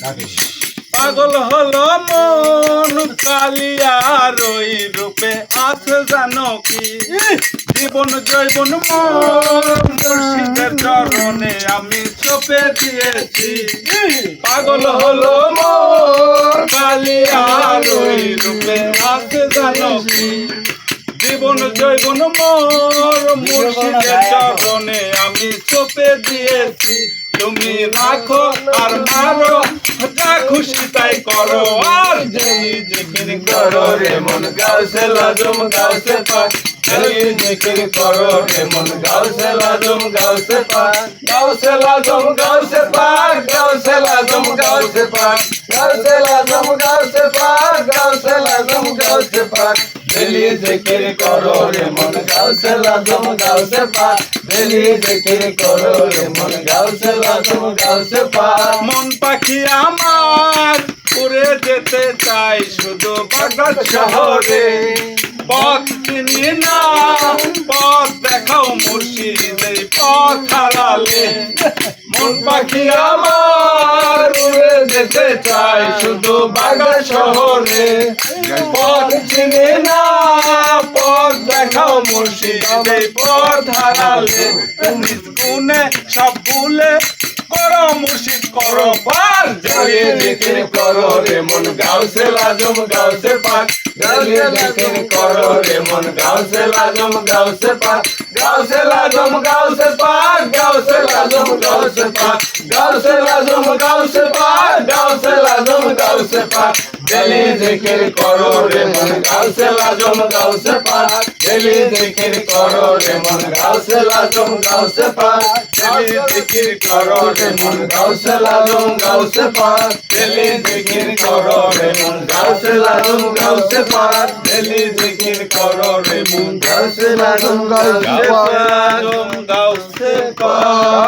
পাগল হলো মন কালিয়ার ওই রূপে আছে জানো কি জীবন জৈবন মুর্শিদের চরণে আমি চোপে দিয়েছি পাগল হলো মন কালিয়ার ওই রূপে আছে জানো কি জীবন জৈবন মোর মুর্শিদের চরণে আমি চোপে দিয়েছি তুমি রাখো আর মারো যা খুশি তাই করো আর জিকির করো রে মন গাউসে লাজম গাউসে পাক জিকির করো রে মন গাউসে লাজম গাউসে পাক গাউসে লাজম গাউসে পাক গাউসে লাজম গাউসে পাক গাউসে লাজম গাউসে পাক গাউসে লাজম গাউসে পাক দিলি জিকির করো রে মন গাউসে লাজম গাউসে পাক দিলি জিকির করো রে মন গাউসে লাজম গাউসে পাক মন পাখি আমার উড়ে যেতে চাই শুধু বাগদাদ শহরে পথ চিনি না পথ দেখাও মুর্শিদের পথ হারালে মন পাখি আমার উড়ে যেতে চাই শুধু বাগদাদ শহরে পথ চিনি না পথ দেখাও মুর্শিদের পথ হারালে তুমি গুনে সব ভুলে করো মুর্শিদ করো পার জ্বালিয়ে জিকির করো রে মন গাউসে লাজম গাউসে পাক জ্বালিয়ে জিকির করো রে মন গাউসে লাজম গাউসে পাক গাউসে লাজম গাউসে পাক গাউসে লাজম গাউসে পাক গাউসে লাজম গাউসে পাক গাউসে লাজম গাউসে পাক জ্বালিয়ে জিকির করো রে মন গাউসে লাজম গাউসে পাক জ্বালিয়ে জিকির করো রে মন গাউসে লাজম গাউসে পাক জ্বালিয়ে জিকির করো রে মন গাউসে লাজম গাউসে পাক জ্বালিয়ে জিকির করো রে মন গাউসে লাজম গাউসে পাক জ্বালিয়ে জিকির করো রে মন গাউসে লাজম গাউসে পাক